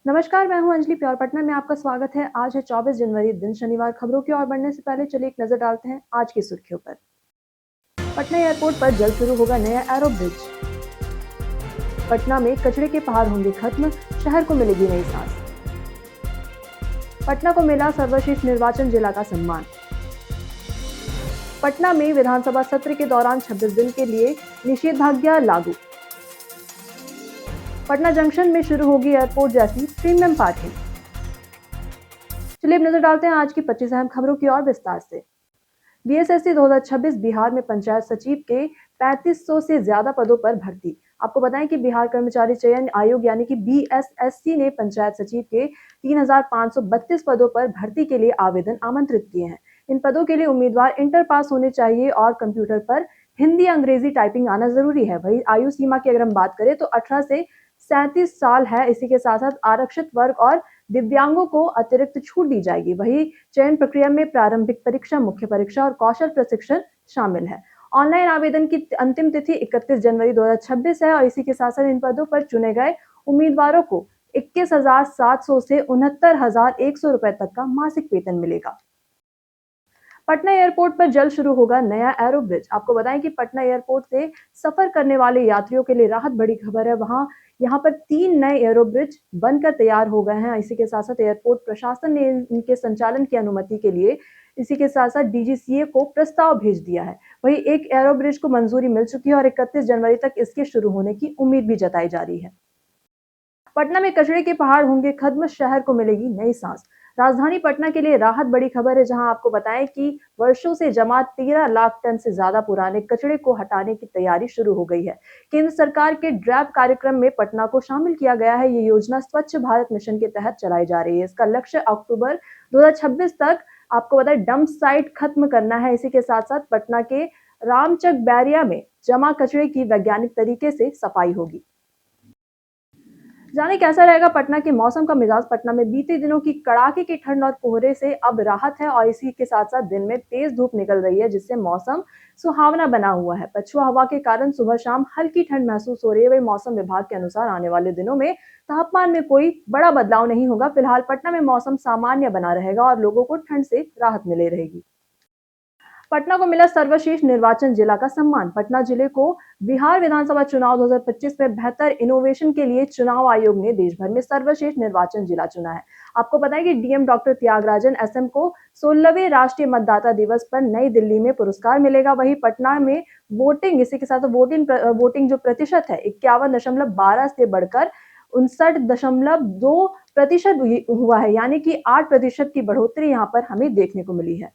नमस्कार, मैं हूं अंजलि। प्योर पटना में आपका स्वागत है। आज है 24 जनवरी, दिन शनिवार। खबरों की ओर बढ़ने से पहले चलिए एक नजर डालते हैं आज की सुर्खियों पर। पटना एयरपोर्ट पर जल्द शुरू होगा नया एरो ब्रिज। पटना में कचरे के पहाड़ होंगे खत्म, शहर को मिलेगी नई सांस। पटना को मिला सर्वश्रेष्ठ निर्वाचन जिला का सम्मान। पटना में विधानसभा सत्र के दौरान 26 दिन के लिए निषेधाज्ञा लागू। पटना जंक्शन में शुरू होगी एयरपोर्ट जैसी प्रीमियम पार्किंग। चलिए अब नजर डालते हैं आज की 25 अहम खबरों की ओर विस्तार से। बीएसएससी 2026 बिहार में पंचायत सचिव के 3500 से ज्यादा पदों पर भर्ती। आपको बताएं कि बिहार कर्मचारी चयन आयोग यानी कि बीएसएससी ने पंचायत सचिव के 3532 पदों पर भर्ती के लिए आवेदन आमंत्रित किए हैं। इन पदों के लिए उम्मीदवार इंटर पास होने चाहिए और कंप्यूटर पर हिंदी अंग्रेजी टाइपिंग आना जरूरी है। वही आयु सीमा की अगर हम बात करें तो 18 से 37 साल है। इसी के साथ साथ आरक्षित वर्ग और दिव्यांगों को अतिरिक्त छूट दी जाएगी। वही चयन प्रक्रिया में प्रारंभिक परीक्षा, मुख्य परीक्षा और कौशल प्रशिक्षण शामिल है। ऑनलाइन आवेदन की अंतिम तिथि 31 जनवरी 2026 है और इसी के साथ साथ इन पदों पर चुने गए उम्मीदवारों को 21,700 से 69,100 रुपए तक का मासिक वेतन मिलेगा। पटना एयरपोर्ट पर जल्द शुरू होगा नया एरो ब्रिज। आपको बताएं कि पटना एयरपोर्ट से सफर करने वाले यात्रियों के लिए राहत बड़ी खबर है। यहाँ पर 3 नए एरो ब्रिज बनकर तैयार हो गए हैं। इसी के साथ साथ एयरपोर्ट प्रशासन ने इनके संचालन की अनुमति के लिए इसी के साथ साथ डीजीसीए को प्रस्ताव भेज दिया है। वही एक एरो ब्रिज को मंजूरी मिल चुकी है और 31 जनवरी तक इसके शुरू होने की उम्मीद भी जताई जा रही है। पटना में कचरे के पहाड़ होंगे खत्म, शहर को मिलेगी नई सांस। राजधानी पटना के लिए राहत बड़ी खबर है, जहां आपको बताएं कि वर्षों से जमा 13 लाख टन से ज्यादा पुराने कचरे को हटाने की तैयारी शुरू हो गई है। केंद्र सरकार के ड्रैप कार्यक्रम में पटना को शामिल किया गया है। ये योजना स्वच्छ भारत मिशन के तहत चलाई जा रही है। इसका लक्ष्य अक्टूबर 2026 तक आपको बताएं डंप साइट खत्म करना है। इसी के साथ साथ पटना के रामचक बैरिया में जमा कचरे की वैज्ञानिक तरीके से सफाई होगी। जाने कैसा रहेगा पटना के मौसम का मिजाज। पटना में बीते दिनों की कड़ाके की ठंड और कोहरे से अब राहत है और इसी के साथ साथ दिन में तेज धूप निकल रही है, जिससे मौसम सुहावना बना हुआ है। पछुआ हवा के कारण सुबह शाम हल्की ठंड महसूस हो रही है। वही मौसम विभाग के अनुसार आने वाले दिनों में तापमान में कोई बड़ा बदलाव नहीं होगा। फिलहाल पटना में मौसम सामान्य बना रहेगा और लोगों को ठंड से राहत मिले रहेगी। पटना को मिला सर्वश्रेष्ठ निर्वाचन जिला का सम्मान। पटना जिले को बिहार विधानसभा चुनाव 2025 में बेहतर इनोवेशन के लिए चुनाव आयोग ने देश भर में सर्वश्रेष्ठ निर्वाचन जिला चुना है। आपको बताएं कि डीएम डॉक्टर त्यागराजन एसएम को 16वें राष्ट्रीय मतदाता दिवस पर नई दिल्ली में पुरस्कार मिलेगा। वहीं पटना में वोटिंग, इसी के साथ वोटिंग जो प्रतिशत है 51.12 से बढ़कर 59.2% हुआ है, यानी कि 8% की बढ़ोतरी यहाँ पर हमें देखने को मिली है।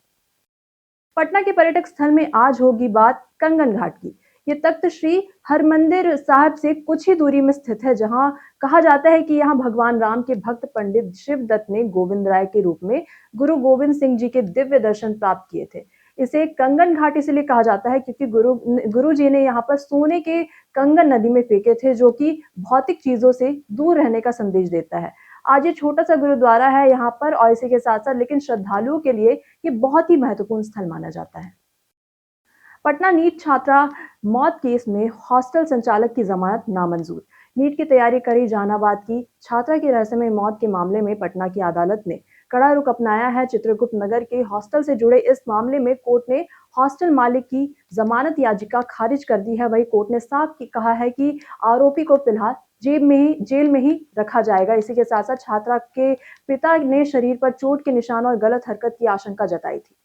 पटना के पर्यटक स्थल में आज होगी बात कंगन घाट की। ये तख्त श्री हरमंदिर साहिब से कुछ ही दूरी में स्थित है, जहां कहा जाता है कि यहाँ भगवान राम के भक्त पंडित शिवदत्त ने गोविंद राय के रूप में गुरु गोविंद सिंह जी के दिव्य दर्शन प्राप्त किए थे। इसे कंगन घाट इसलिए कहा जाता है क्योंकि गुरु जी ने यहाँ पर सोने के कंगन नदी में फेंके थे, जो कि भौतिक चीजों से दूर रहने का संदेश देता है। आज ये छोटा सा गुरुद्वारा है यहाँ पर और इसी के साथ साथ लेकिन श्रद्धालुओं के लिए ये बहुत ही महत्वपूर्ण स्थल माना जाता है। पटना नीट छात्रा मौत केस में हॉस्टल संचालक की जमानत नामंजूर। नीट की तैयारी करी जहानाबाद की छात्रा की रहस्यमय मौत के मामले में पटना की अदालत ने कड़ा रुख अपनाया है। चित्रगुप्त नगर के हॉस्टल से जुड़े इस मामले में कोर्ट ने हॉस्टल मालिक की जमानत याचिका खारिज कर दी है। वही कोर्ट ने साफ कहा है कि आरोपी को फिलहाल जेल में ही रखा जाएगा। इसी के साथ साथ छात्रा के पिता ने शरीर पर चोट के निशान और गलत हरकत की आशंका जताई थी।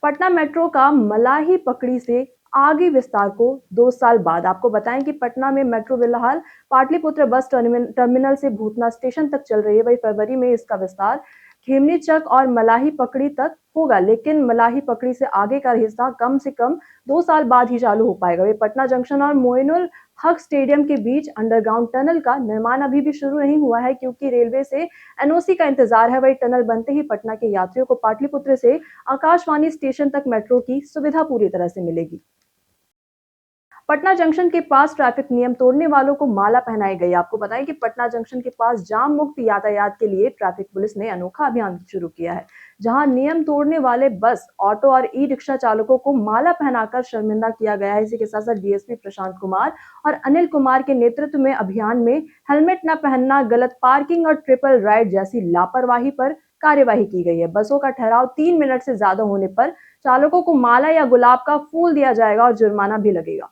पटना मेट्रो का मलाही पकड़ी से आगे विस्तार को 2 साल बाद। आपको बताएं कि पटना में मेट्रो फिलहाल पाटलिपुत्र बस टर्मिनल से भूतना स्टेशन तक चल रही है। वही फरवरी में इसका विस्तार खेमनी चक और मलाही पकड़ी तक होगा, लेकिन मलाही पकड़ी से आगे का हिस्सा कम से कम 2 साल बाद ही चालू हो पाएगा। वे पटना जंक्शन और मोइनुल हक स्टेडियम के बीच अंडरग्राउंड टनल का निर्माण अभी भी शुरू नहीं हुआ है, क्योंकि रेलवे से एनओसी का इंतजार है। वही टनल बनते ही पटना के यात्रियों को पाटलिपुत्र से आकाशवाणी स्टेशन तक मेट्रो की सुविधा पूरी तरह से मिलेगी। पटना जंक्शन के पास ट्रैफिक नियम तोड़ने वालों को माला पहनाई गई। आपको बताएं कि पटना जंक्शन के पास जाम मुक्त यातायात के लिए ट्रैफिक पुलिस ने अनोखा अभियान शुरू किया है, जहां नियम तोड़ने वाले बस, ऑटो और ई रिक्शा चालकों को माला पहनाकर शर्मिंदा किया गया है। इसी के साथ साथ डीएसपी प्रशांत कुमार और अनिल कुमार के नेतृत्व में अभियान में हेलमेट न पहनना, गलत पार्किंग और ट्रिपल राइड जैसी लापरवाही पर कार्यवाही की गई है। बसों का ठहराव 3 मिनट से ज्यादा होने पर चालकों को माला या गुलाब का फूल दिया जाएगा और जुर्माना भी लगेगा।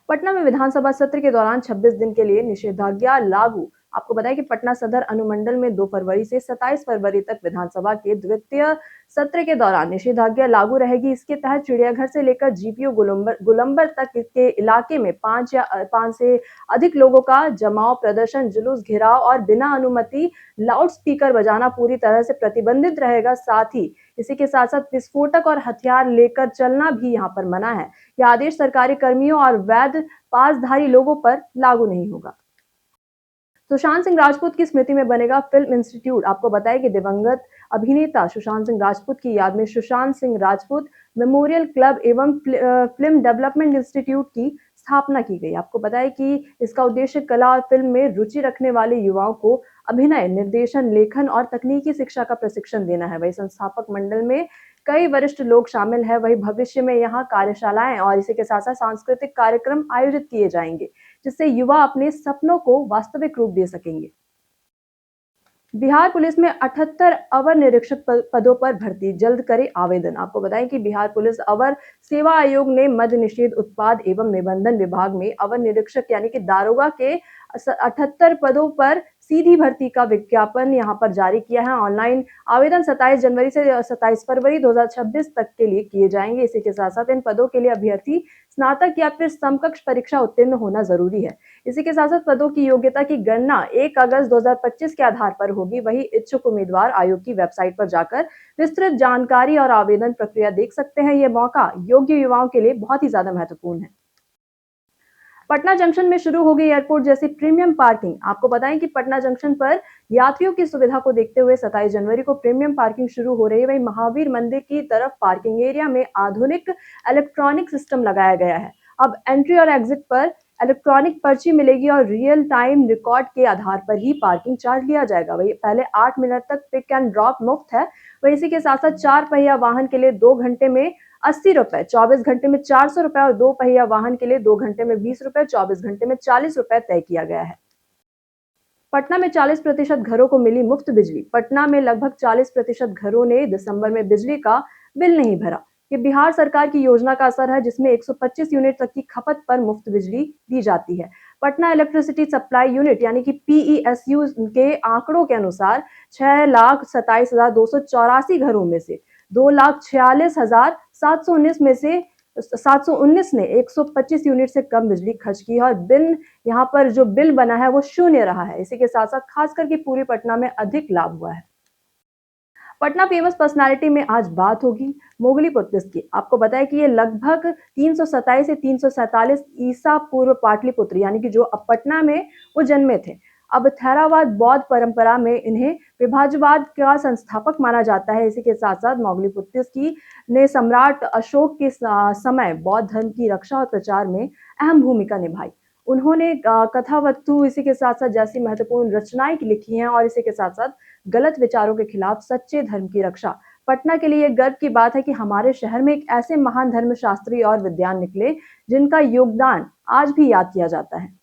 पटना में विधानसभा सत्र के दौरान 26 दिन के लिए निषेधाज्ञा लागू। आपको बताएं कि पटना सदर अनुमंडल में 2 फरवरी से 27 फरवरी तक विधानसभा के द्वितीय सत्र के दौरान निषेधाज्ञा लागू रहेगी। इसके तहत चिड़ियाघर से लेकर जीपीओ गोलंबर तक के इलाके में 5 से अधिक लोगों का जमाव, प्रदर्शन, जुलूस, घेराव और बिना अनुमति लाउड स्पीकर बजाना पूरी तरह से प्रतिबंधित रहेगा। साथ ही इसी के साथ साथ विस्फोटक और हथियार लेकर चलना भी यहाँ पर मना है। यह आदेश सरकारी कर्मियों और वैध पासधारी लोगों पर लागू नहीं होगा। सुशांत सिंह राजपूत की स्मृति में बनेगा फिल्म इंस्टीट्यूट। आपको बताएं कि दिवंगत अभिनेता सुशांत सिंह राजपूत की याद में सुशांत सिंह राजपूत मेमोरियल क्लब एवं फिल्म डेवलपमेंट इंस्टीट्यूट की स्थापना की गई। आपको बताएं कि इसका उद्देश्य कला और फिल्म में रुचि रखने वाले युवाओं को अभिनय, निर्देशन, लेखन और तकनीकी शिक्षा का प्रशिक्षण देना है। वही संस्थापक मंडल में कई वरिष्ठ लोग शामिल हैं। वही भविष्य में यहाँ कार्यशालाएं और इसी के साथ साथ सांस्कृतिक कार्यक्रम आयोजित किए जाएंगे, जिससे युवा अपने सपनों को वास्तविक रूप दे सकेंगे। बिहार पुलिस में 78 अवर निरीक्षक पदों पर भर्ती, जल्द करे आवेदन। आपको बताएं कि बिहार पुलिस अवर सेवा आयोग ने मद्य निषेध, उत्पाद एवं निबंधन विभाग में अवर निरीक्षक यानी कि दारोगा के 78 पदों पर सीधी भर्ती का विज्ञापन यहां पर जारी किया है। ऑनलाइन आवेदन 27 जनवरी से 27 फरवरी 2026 तक के लिए किए जाएंगे। इसी के साथ साथ इन पदों के लिए अभ्यर्थी स्नातक या फिर समकक्ष परीक्षा उत्तीर्ण होना जरूरी है। इसी के साथ साथ पदों की योग्यता की गणना 1 अगस्त 2025 के आधार पर होगी। वही इच्छुक उम्मीदवार आयोग की वेबसाइट पर जाकर विस्तृत जानकारी और आवेदन प्रक्रिया देख सकते हैं। यह मौका योग्य युवाओं के लिए बहुत ही ज्यादा महत्वपूर्ण है। पटना जंक्शन में शुरू होगी एयरपोर्ट जैसी प्रीमियम पार्किंग। आपको बताएं कि पटना जंक्शन पर यात्रियों की सुविधा को देखते हुए 27 जनवरी को प्रीमियम पार्किंग शुरू हो रही है। वहीं महावीर मंदिर की तरफ पार्किंग एरिया में आधुनिक इलेक्ट्रॉनिक सिस्टम लगाया गया है। अब एंट्री और एग्जिट पर इलेक्ट्रॉनिक पर्ची मिलेगी और रियल टाइम रिकॉर्ड के आधार पर ही पार्किंग चार्ज लिया जाएगा। वही पहले 8 मिनट तक पिक एंड ड्रॉप मुफ्त है। वही इसी के साथ साथ 4 पहिया वाहन के लिए 2 घंटे में 80 रुपए, 24 घंटे में 400 रुपए और 2 पहिया वाहन के लिए 2 घंटे में 20 रुपए, 24 घंटे में 40 रुपए तय किया गया है। पटना में 40% घरों को मिली मुफ्त बिजली। पटना में लगभग 40% घरों ने दिसंबर में बिजली का बिल नहीं भरा। ये बिहार सरकार की योजना का असर है, जिसमें 125 यूनिट तक की खपत पर मुफ्त बिजली दी जाती है। पटना इलेक्ट्रिसिटी सप्लाई यूनिट यानी कि पीईएसयू के आंकड़ों के अनुसार 6,27,284 घरों में से 2,46,719 में से 719 ने 125 यूनिट से कम बिजली खर्च की है और बिल यहाँ पर जो बिल बना है वो शून्य रहा है। इसी के साथ साथ खास करके पूरी पटना में अधिक लाभ हुआ है। पटना फेमस पर्सनालिटी में आज बात होगी मोगलीपुत्र की। आपको बताएं कि ये लगभग 327 से 347 ईसा पूर्व पाटलिपुत्र यानी कि जो अब पटना में वो जन्मे थे। अब थेरावाद बौद्ध परंपरा में इन्हें विभाजवाद का संस्थापक माना जाता है। इसी के साथ साथ मोगलीपुत्र की ने सम्राट अशोक के समय बौद्ध धर्म की रक्षा और प्रचार में अहम भूमिका निभाई। उन्होंने कथावस्तु इसी के साथ साथ जैसी महत्वपूर्ण रचनाएं लिखी हैं और इसी के साथ साथ गलत विचारों के खिलाफ सच्चे धर्म की रक्षा। पटना के लिए गर्व की बात है कि हमारे शहर में एक ऐसे महान धर्मशास्त्री और विद्वान निकले जिनका योगदान आज भी याद किया जाता है।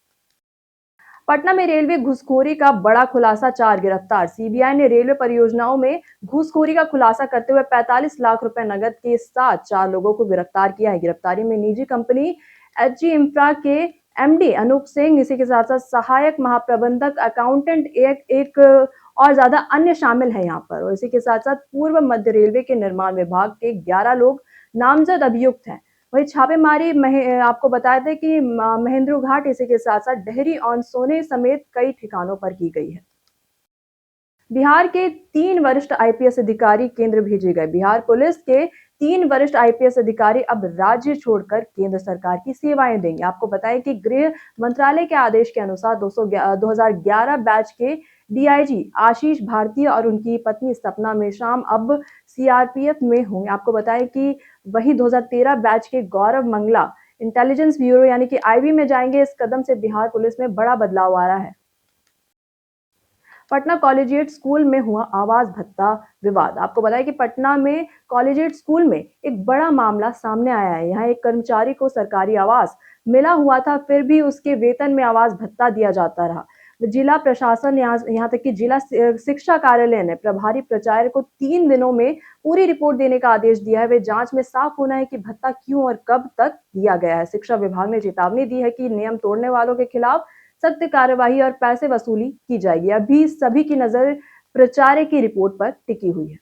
पटना में रेलवे घूसखोरी का बड़ा खुलासा, 4 गिरफ्तार। सीबीआई ने रेलवे परियोजनाओं में घूसखोरी का खुलासा करते हुए 45 लाख रुपए नकद के साथ 4 लोगों को गिरफ्तार किया है। गिरफ्तारी में निजी कंपनी एचजी इंफ्रा के एमडी अनूप सिंह, इसी के साथ साथ सहायक महाप्रबंधक, अकाउंटेंट एक और ज्यादा अन्य शामिल है यहाँ पर। और इसी के साथ साथ पूर्व मध्य रेलवे के निर्माण विभाग के 11 लोग नामजद अभियुक्त हैं। वही छापेमारी आपको बता दें कि महेंद्र घाट, इसी के साथ साथ डेहरी ऑन सोने समेत कई ठिकानों पर की गई है। बिहार के 3 वरिष्ठ आईपीएस अधिकारी केंद्र भेजे गए। बिहार पुलिस के 3 वरिष्ठ आईपीएस अधिकारी अब राज्य छोड़कर केंद्र सरकार की सेवाएं देंगे। आपको बताएं कि गृह मंत्रालय के आदेश के अनुसार 2011 बैच के डीआईजी आशीष भारती और उनकी पत्नी सपना मेश्राम अब सीआरपीएफ में होंगे। आपको बताएं कि वही 2013 बैच के गौरव मंगला, इंटेलिजेंस ब्यूरो यानी कि आईबी में जाएंगे। इस कदम से बिहार पुलिस में बड़ा बदलाव आ रहा है। पटना कॉलेजिएट स्कूल में हुआ आवास भत्ता विवाद। आपको बताया कि पटना में कॉलेजिएट स्कूल में एक बड़ा मामला सामने आया है। यहाँ एक कर्मचारी को सरकारी आवास मिला हुआ था, फिर भी उसके वेतन में आवास भत्ता दिया जाता रहा। जिला प्रशासन यहाँ तक कि जिला शिक्षा कार्यालय ने प्रभारी प्राचार्य को 3 दिनों में पूरी रिपोर्ट देने का आदेश दिया है। वे जांच में साफ होना है कि भत्ता क्यों और कब तक दिया गया है। शिक्षा विभाग ने चेतावनी दी है कि नियम तोड़ने वालों के खिलाफ सख्त कार्यवाही और पैसे वसूली की जाएगी। अभी सभी की नजर प्राचार्य की रिपोर्ट पर टिकी हुई है।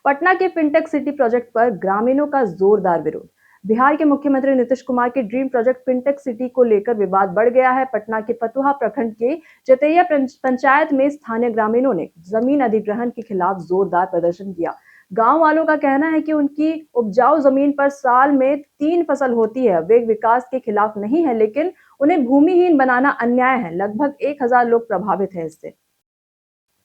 Patna K fintech city project पर ग्रामीणों का जोरदार विरोध। बिहार के मुख्यमंत्री नीतीश कुमार के ड्रीम प्रोजेक्ट फिनटेक सिटी को लेकर विवाद बढ़ गया है। पटना के फतुहा प्रखंड के जतैया पंचायत में स्थानीय ग्रामीणों ने जमीन अधिग्रहण के खिलाफ जोरदार प्रदर्शन किया। गांव वालों का कहना है कि उनकी उपजाऊ जमीन पर साल में 3 फसल होती है। वे विकास के खिलाफ नहीं है, लेकिन उन्हें भूमिहीन बनाना अन्याय है। लगभग 1000 लोग प्रभावित हैं इससे।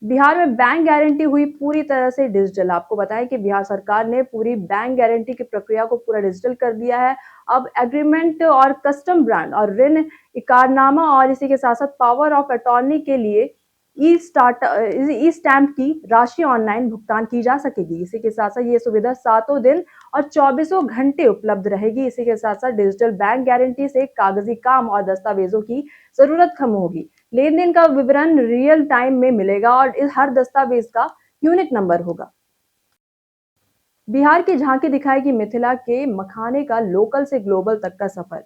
बिहार में बैंक गारंटी हुई पूरी तरह से डिजिटल। आपको बताएं कि बिहार सरकार ने पूरी बैंक गारंटी की प्रक्रिया को पूरा डिजिटल कर दिया है। अब एग्रीमेंट और कस्टम ब्रांड और ऋण इकरारनामा और इसी के साथ साथ पावर ऑफ अटॉर्नी के लिए ई स्टैंप की राशि ऑनलाइन भुगतान की जा सकेगी। इसी के साथ साथ ये सुविधा 7 दिन और 24 घंटे उपलब्ध रहेगी। इसी के साथ साथ डिजिटल बैंक गारंटी से कागजी काम और दस्तावेजों की जरूरत कम होगी। लेन देन का विवरण रियल टाइम में मिलेगा और इस हर दस्तावेज का यूनिक नंबर होगा। बिहार की झांकी दिखाएगी मिथिला के मखाने का लोकल से ग्लोबल तक का सफर।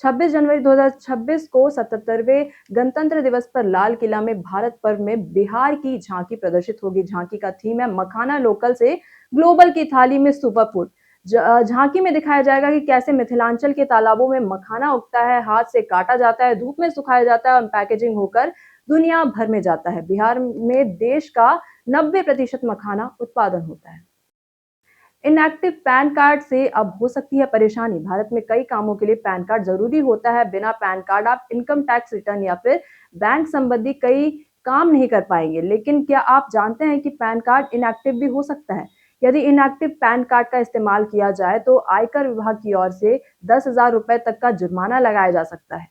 26 जनवरी 2026 को 77वें गणतंत्र दिवस पर लाल किला में भारत पर्व में बिहार की झांकी प्रदर्शित होगी। झांकी का थीम है मखाना लोकल से ग्लोबल की थाली में सुपर फूड। झांकी में दिखाया जाएगा कि कैसे मिथिलांचल के तालाबों में मखाना उगता है, हाथ से काटा जाता है, धूप में सुखाया जाता है और पैकेजिंग होकर दुनिया भर में जाता है। बिहार में देश का 90% मखाना उत्पादन होता है। इनएक्टिव पैन कार्ड से अब हो सकती है परेशानी। भारत में कई कामों के लिए पैन कार्ड जरूरी होता है। बिना पैन कार्ड आप इनकम टैक्स रिटर्न या फिर बैंक संबंधी कई काम नहीं कर पाएंगे। लेकिन क्या आप जानते हैं कि पैन कार्ड इनएक्टिव भी हो सकता है? यदि इनएक्टिव पैन कार्ड का इस्तेमाल किया जाए तो आयकर विभाग की ओर से 10,000 रुपए तक का जुर्माना लगाया जा सकता है।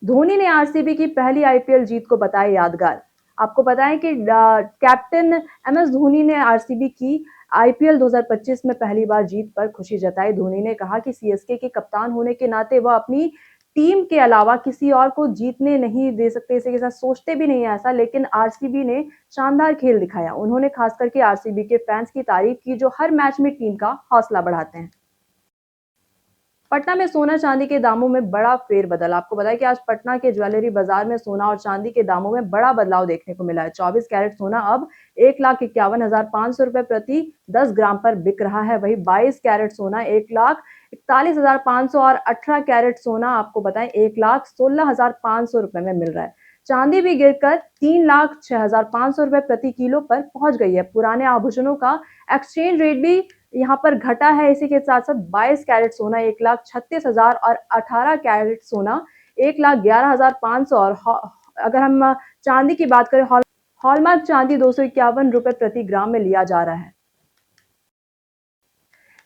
धोनी ने आरसीबी की पहली आईपीएल जीत को बताया यादगार। आपको बताएं कि कैप्टन एमएस धोनी ने आरसीबी की आईपीएल 2025 में पहली बार जीत पर खुशी जताई। धोनी ने कहा कि सीएसके के कप्तान होने के नाते वह अपनी टीम के अलावा किसी और को जीतने नहीं दे सकते, इसी के साथ सोचते भी नहीं ऐसा, लेकिन आरसीबी ने शानदार खेल दिखाया। उन्होंने खास करके आरसीबी के फैंस की तारीफ की जो हर मैच में टीम का हौसला बढ़ाते हैं। पटना में सोना चांदी के दामों में बड़ा फेरबदल। आपको बताया कि आज पटना के ज्वेलरी बाजार में सोना और चांदी के दामों में बड़ा बदलाव देखने को मिला है। 24 कैरेट सोना अब 1,51,500 रुपए प्रति 10 ग्राम पर बिक रहा है। वही 22 कैरेट सोना 1,41,500 और 18 कैरेट सोना आपको बताएं 1,16,500 रुपए में मिल रहा है। चांदी भी गिरकर 3,06,500 रुपए प्रति किलो पर पहुंच गई है। पुराने आभूषणों का एक्सचेंज रेट भी यहाँ पर घटा है। इसी के साथ साथ 22 कैरेट सोना 1,36,000 और 18 कैरेट सोना 1,11,500 और अगर हम चांदी की बात करें हॉलमार्क चांदी 251 रुपए प्रति ग्राम में लिया जा रहा है।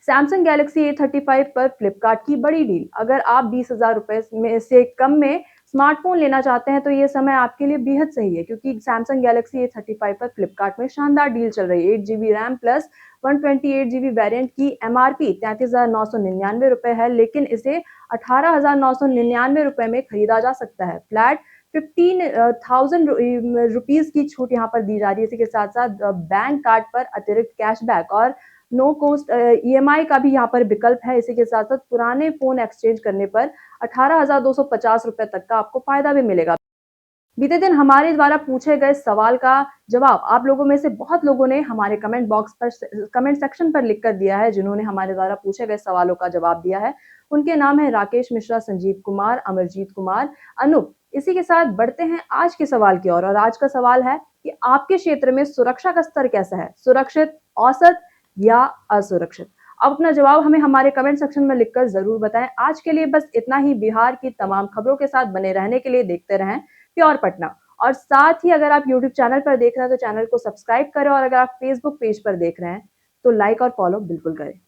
सैमसंग गैलेक्सी A35 पर फ्लिपकार्ट की बड़ी डील। अगर आप 20,000 रुपए में से कम में स्मार्टफोन लेना चाहते हैं तो ये समय आपके लिए बेहद सही है, क्योंकि सैमसंग गैलेक्सी A35 पर फ्लिपकार्ट में शानदार डील चल रही है। 8GB RAM plus 128GB variant की MRP 33,999 रुपए है, लेकिन इसे 18,999 रुपए में खरीदा जा सकता है। फ्लैट 15,000 रुपीज की छूट यहाँ पर दी जा रही है। इसी के साथ साथ बैंक कार्ड पर अतिरिक्त कैशबैक और नो कॉस्ट ईएमआई का भी यहाँ पर विकल्प है। इसी के साथ साथ पुराने फोन एक्सचेंज करने पर 18,250 रुपए तक का आपको फायदा भी मिलेगा। बीते दिन हमारे द्वारा पूछे गए सवाल का जवाब आप लोगों में से बहुत लोगों ने हमारे कमेंट सेक्शन पर लिख कर दिया है। जिन्होंने हमारे द्वारा पूछे गए सवालों का जवाब दिया है उनके नाम है राकेश मिश्रा, संजीव कुमार, अमरजीत कुमार, अनूप। इसी के साथ बढ़ते हैं आज के सवाल की ओर। और आज का सवाल है कि आपके क्षेत्र में सुरक्षा का स्तर कैसा है? सुरक्षित, औसत या असुरक्षित? अब अपना जवाब हमें हमारे कमेंट सेक्शन में लिखकर जरूर बताएं। आज के लिए बस इतना ही। बिहार की तमाम खबरों के साथ बने रहने के लिए देखते रहें प्योर पटना। और साथ ही अगर आप यूट्यूब चैनल पर देख रहे हैं तो चैनल को सब्सक्राइब करें और अगर आप फेसबुक पेज पर देख रहे हैं तो लाइक और फॉलो बिल्कुल करें।